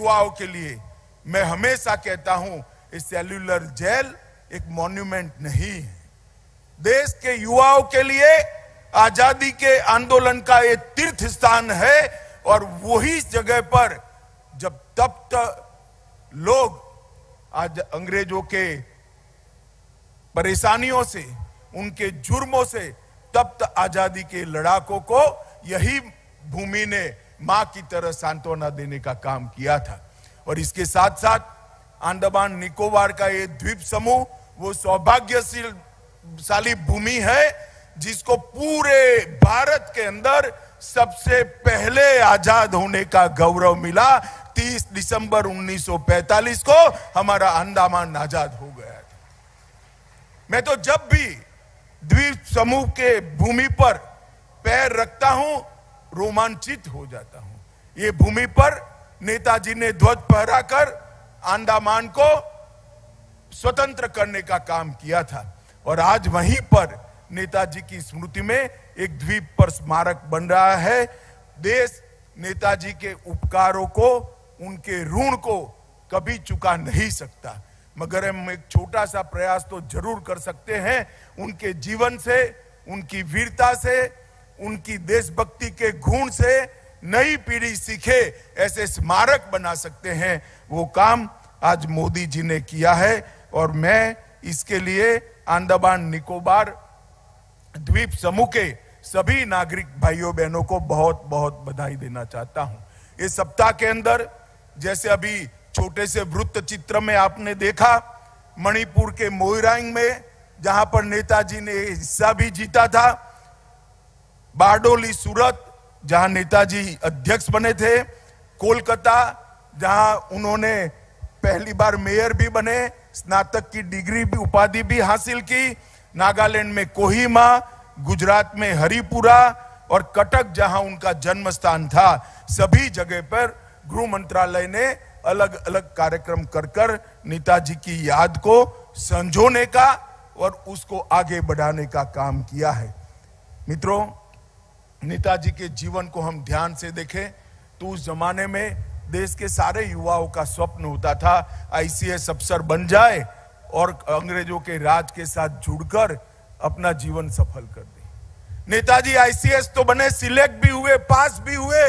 युवाओं के लिए मैं हमेशा कहता हूं, ये सेल्यूलर जेल एक मॉन्यूमेंट नहीं है। देश के युवाओं के लिए आजादी के आंदोलन का ये तीर्थ स्थान है, और वही जगह पर जब तब लोग आज अंग्रेजों के परेशानियों से, उनके जुर्मों से तप्त आजादी के लड़ाकों को यही भूमि ने मां की तरह सांत्वना देने का काम किया था। और इसके साथ साथ अंडमान निकोबार का ये द्वीप समूह वो सौभाग्यशाली भूमि है जिसको पूरे भारत के अंदर सबसे पहले आजाद होने का गौरव मिला। 30 दिसंबर 1945 को हमारा अंडमान आजाद हो गया था। मैं तो जब भी द्वीप समूह के भूमि पर पैर रखता हूं रोमांचित हो जाता हूं। ये भूमि पर नेताजी ने ध्वज फहराकर अंडमान को स्वतंत्र करने का काम किया था, और आज वहीं पर नेताजी की स्मृति में एक द्वीप पर स्मारक बन रहा है। देश नेताजी के उपकारों को, उनके ऋण को कभी चुका नहीं सकता, मगर हम एक छोटा सा प्रयास तो जरूर कर सकते हैं। उनके जीवन से, उनकी वीरता से, उनकी देशभक्ति के गुण से नई पीढ़ी सीखे, ऐसे स्मारक बना सकते हैं। वो काम आज मोदी जी ने किया है, और मैं इसके लिए अंडमान निकोबार द्वीप समूह के सभी नागरिक भाइयों बहनों को बहुत बहुत बधाई देना चाहता हूं। इस सप्ताह के अंदर जैसे अभी छोटे से वृत्त चित्र में आपने देखा, मणिपुर के मोइरांग में जहां पर नेताजी ने हिस्सा भी जीता था, बारडोली सूरत जहां नेताजी अध्यक्ष बने थे, कोलकाता जहां उन्होंने पहली बार मेयर भी बने, स्नातक की डिग्री भी, उपाधि भी हासिल की, नागालैंड में कोहिमा, गुजरात में हरिपुरा और कटक जहां उनका जन्म स्थान था, सभी जगह पर गृह मंत्रालय ने अलग अलग कार्यक्रम कर नेताजी की याद को संजोने का और उसको आगे बढ़ाने का काम किया है। मित्रों, नेताजी के जीवन को हम ध्यान से देखें तो उस जमाने में देश के सारे युवाओं का स्वप्न होता था आईसीएस अफसर बन जाए और अंग्रेजों के राज के साथ जुड़कर अपना जीवन सफल कर दे। नेताजी आईसीएस तो बने, सिलेक्ट भी हुए, पास भी हुए,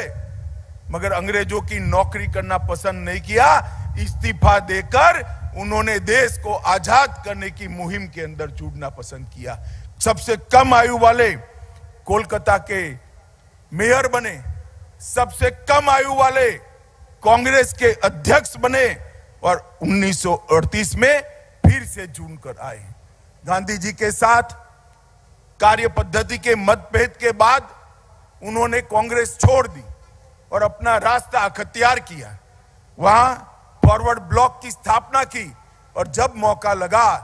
मगर अंग्रेजों की नौकरी करना पसंद नहीं किया। इस्तीफा देकर उन्होंने देश को आजाद करने की मुहिम के अंदर जुड़ना पसंद किया। सबसे कम आयु वाले कोलकाता के मेयर बने, सबसे कम आयु वाले कांग्रेस के अध्यक्ष बने और 1938 में फिर से जुड़कर आए। गांधी जी के साथ कार्य पद्धति के मतभेद के बाद उन्होंने कांग्रेस छोड़ दी और अपना रास्ता अख्तियार किया। वहां फॉरवर्ड ब्लॉक की स्थापना की, और जब मौका लगा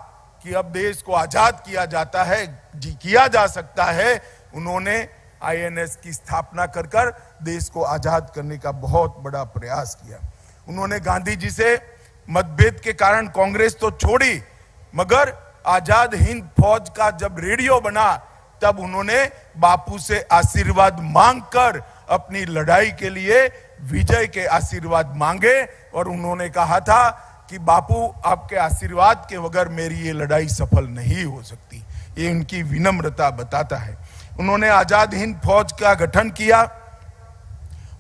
कि अब देश को आजाद किया जाता है, किया जा सकता है, उन्होंने आईएनएस की स्थापना कर देश को आजाद करने का बहुत बड़ा प्रयास किया। उन्होंने गांधी जी से मतभेद के कारण कांग्रेस तो छोड़ी, मगर आजाद हिंद फौज का जब रेडियो बना तब उन्होंने बापू से आशीर्वाद मांगकर अपनी लड़ाई के लिए विजय के आशीर्वाद मांगे, और उन्होंने कहा था कि बापू आपके आशीर्वाद के बगैर मेरी ये लड़ाई सफल नहीं हो सकती। ये उनकी विनम्रता बताता है। उन्होंने आजाद हिंद फौज का गठन किया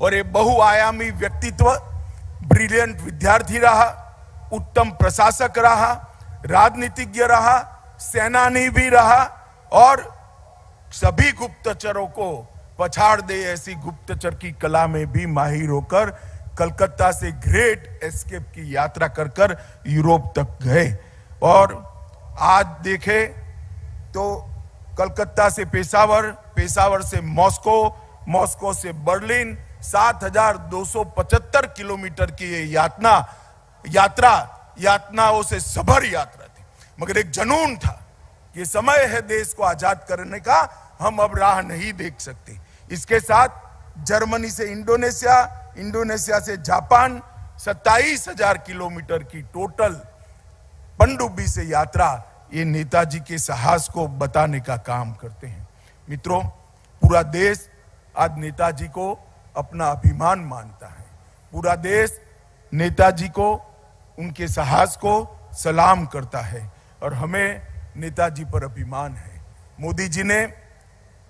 और एक बहुआयामी व्यक्तित्व, ब्रिलियंट विद्यार्थी रहा, उत्तम प्रशासक रहा, राजनीतिज्ञ रहा, सेनानी भी रहा और सभी गुप्तचरों को पछाड़ दे ऐसी गुप्तचर की कला में भी माहिर होकर कलकत्ता से ग्रेट एस्केप की यात्रा कर यूरोप तक गए। और आज देखें तो कलकत्ता से पेशावर, पेशावर से मॉस्को, मॉस्को से बर्लिन, 7,275 किलोमीटर की ये यातनाओं से सभर यात्रा थी, मगर एक जुनून था कि समय है देश को आजाद करने का, हम अब राह नहीं देख सकते। इसके साथ जर्मनी से इंडोनेशिया, इंडोनेशिया से जापान, 27,000 किलोमीटर की टोटल पनडुब्बी से यात्रा, ये नेताजी के साहस को बताने का काम करते हैं। मित्रों, पूरा देश आज नेताजी को अपना अभिमान मानता है। पूरा देश नेताजी को, उनके साहस को सलाम करता है और हमें नेताजी पर अभिमान है। मोदी जी ने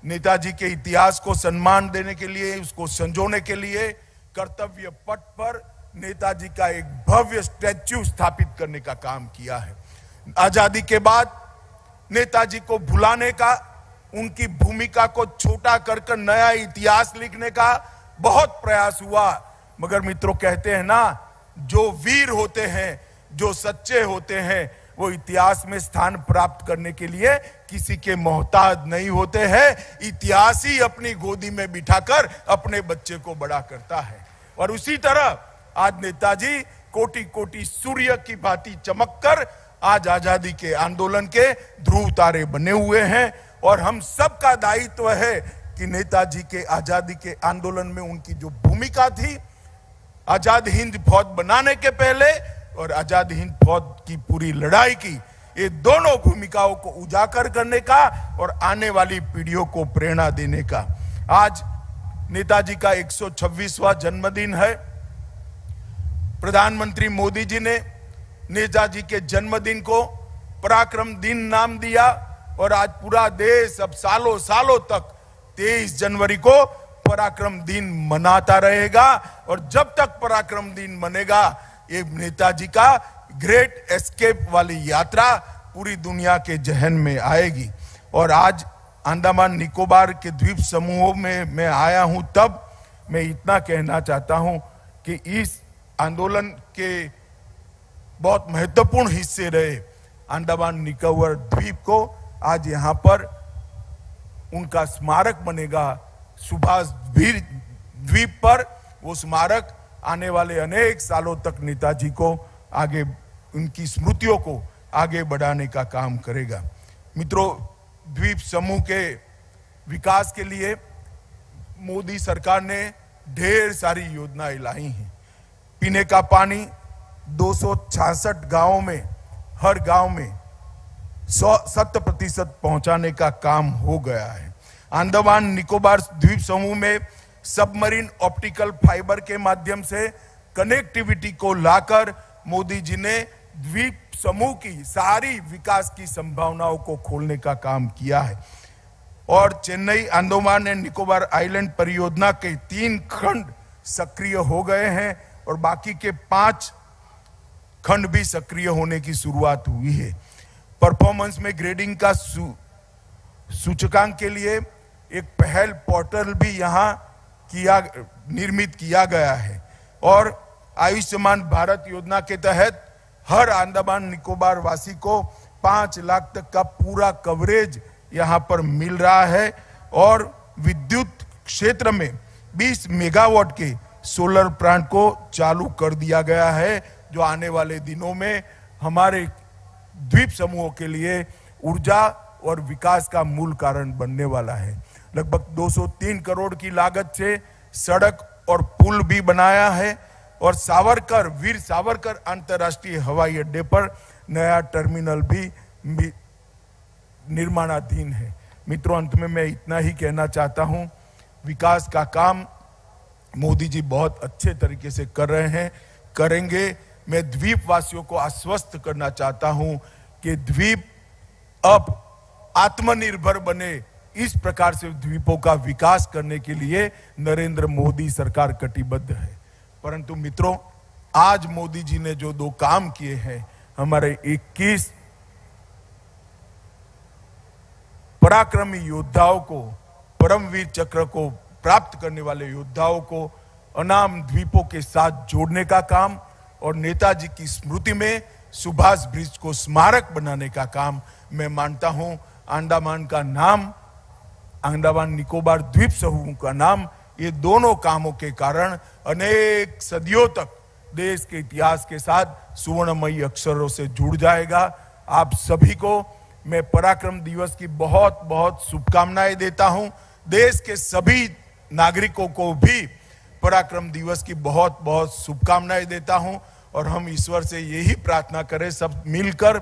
नेताजी के इतिहास को सम्मान देने के लिए, उसको संजोने के लिए कर्तव्य पथ पर नेताजी का एक भव्य स्टैच्यू स्थापित करने का काम किया है। आजादी के बाद नेताजी को भुलाने का, उनकी भूमिका को छोटा कर नया इतिहास लिखने का बहुत प्रयास हुआ, मगर मित्रों कहते हैं ना, जो वीर होते हैं, जो सच्चे होते हैं, वो इतिहास में स्थान प्राप्त करने के लिए किसी के मोहताज नहीं होते हैं। इतिहास ही अपनी गोदी में बिठाकर अपने बच्चे को बड़ा करता है। और उसी तरह आज नेताजी कोटि कोटि सूर्य की भांति चमककर आज आजादी के आंदोलन के ध्रुव तारे बने हुए हैं और हम सबका दायित्व है कि नेताजी के आजादी के आंदोलन में उनकी जो भूमिका थी, आजाद हिंद फौज बनाने के पहले और आजाद हिंद फौज की पूरी लड़ाई की, ये दोनों भूमिकाओं को उजागर करने का और आने वाली पीढ़ियों को प्रेरणा देने का। आज नेताजी का 126वां जन्मदिन है। प्रधानमंत्री मोदी जी ने नेताजी के जन्मदिन को पराक्रम दिन नाम दिया और आज पूरा देश अब सालों सालों तक 23 जनवरी को पराक्रम दिन मनाता रहेगा और जब तक पराक्रम दिन मनेगा, ये नेताजी का ग्रेट एस्केप वाली यात्रा पूरी दुनिया के जहन में आएगी। और आज अंडमान निकोबार के द्वीप समूहों में मैं आया हूं, तब मैं इतना कहना चाहता हूं कि इस आंदोलन के बहुत महत्वपूर्ण हिस्से रहे अंडमान निकोबार द्वीप को आज यहां पर उनका स्मारक बनेगा सुभाष द्वीप पर। वो स्मारक आने वाले अनेक सालों तक नेताजी को आगे, उनकी स्मृतियों को आगे बढ़ाने का काम करेगा। मित्रों, द्वीप समूह के विकास के लिए मोदी सरकार ने ढेर सारी योजनाएं लाई हैं। पीने का पानी 266 गांवों में, हर गांव में 100% पहुंचाने का काम हो गया है। अंडमान निकोबार द्वीप समूह में सबमरीन ऑप्टिकल फाइबर के माध्यम से कनेक्टिविटी को लाकर मोदी जी ने द्वीप समूह की सारी विकास की संभावनाओं को खोलने का काम किया है। और चेन्नई अंडमान एंड निकोबार आइलैंड परियोजना के 3 खंड सक्रिय हो गए हैं और बाकी के 5 खंड भी सक्रिय होने की शुरुआत हुई है। परफॉर्मेंस में ग्रेडिंग का सूचकांक के लिए एक पहल पोर्टल भी यहां निर्मित किया गया है और आयुष्मान भारत योजना के तहत हर अंडमान निकोबार वासी को 5 लाख तक का पूरा कवरेज यहां पर मिल रहा है और विद्युत क्षेत्र में 20 मेगावाट के सोलर प्लांट को चालू कर दिया गया है, जो आने वाले दिनों में हमारे द्वीप समूहों के लिए ऊर्जा और विकास का मूल कारण बनने वाला है। लगभग 203 करोड़ की लागत से सड़क और पुल भी बनाया है और सावरकर, वीर सावरकर अंतर्राष्ट्रीय हवाई अड्डे पर नया टर्मिनल भी निर्माणाधीन है। मित्रों, अंत में मैं इतना ही कहना चाहता हूं, विकास का काम मोदी जी बहुत अच्छे तरीके से कर रहे हैं, करेंगे। मैं द्वीप वासियों को आश्वस्त करना चाहता हूं कि द्वीप अब आत्मनिर्भर बने, इस प्रकार से द्वीपों का विकास करने के लिए नरेंद्र मोदी सरकार कटिबद्ध है। परंतु मित्रों, आज मोदी जी ने जो 2 काम किए हैं, हमारे 21 पराक्रमी योद्धाओं को, परमवीर चक्र को प्राप्त करने वाले योद्धाओं को अनाम द्वीपों के साथ जोड़ने का काम और नेताजी की स्मृति में सुभाष ब्रिज को स्मारक बनाने का काम, मैं मानता हूं अंडमान का नाम, अंडमान निकोबार द्वीप समूह का नाम, ये दोनों कामों के कारण अनेक सदियों तक देश के इतिहास के साथ सुवर्णमयी अक्षरों से जुड़ जाएगा। आप सभी को मैं पराक्रम दिवस की बहुत बहुत शुभकामनाएं देता हूं। देश के सभी नागरिकों को भी पराक्रम दिवस की बहुत बहुत शुभकामनाएं देता हूं और हम ईश्वर से यही प्रार्थना करें सब मिलकर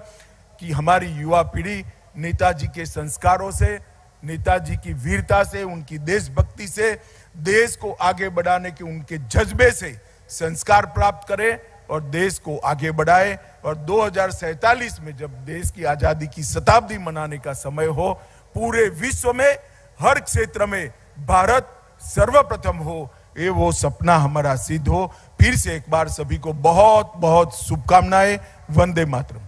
कि हमारी युवा पीढ़ी नेताजी के संस्कारों से, नेताजी की वीरता से, उनकी देशभक्ति से, देश को आगे बढ़ाने के उनके जज्बे से संस्कार प्राप्त करे और देश को आगे बढ़ाए और 2047 में जब देश की आजादी की शताब्दी मनाने का समय हो, पूरे विश्व में हर क्षेत्र में भारत सर्वप्रथम हो, ये वो सपना हमारा सिद्ध हो। फिर से एक बार सभी को बहुत बहुत शुभकामनाएं। वंदे मातरम।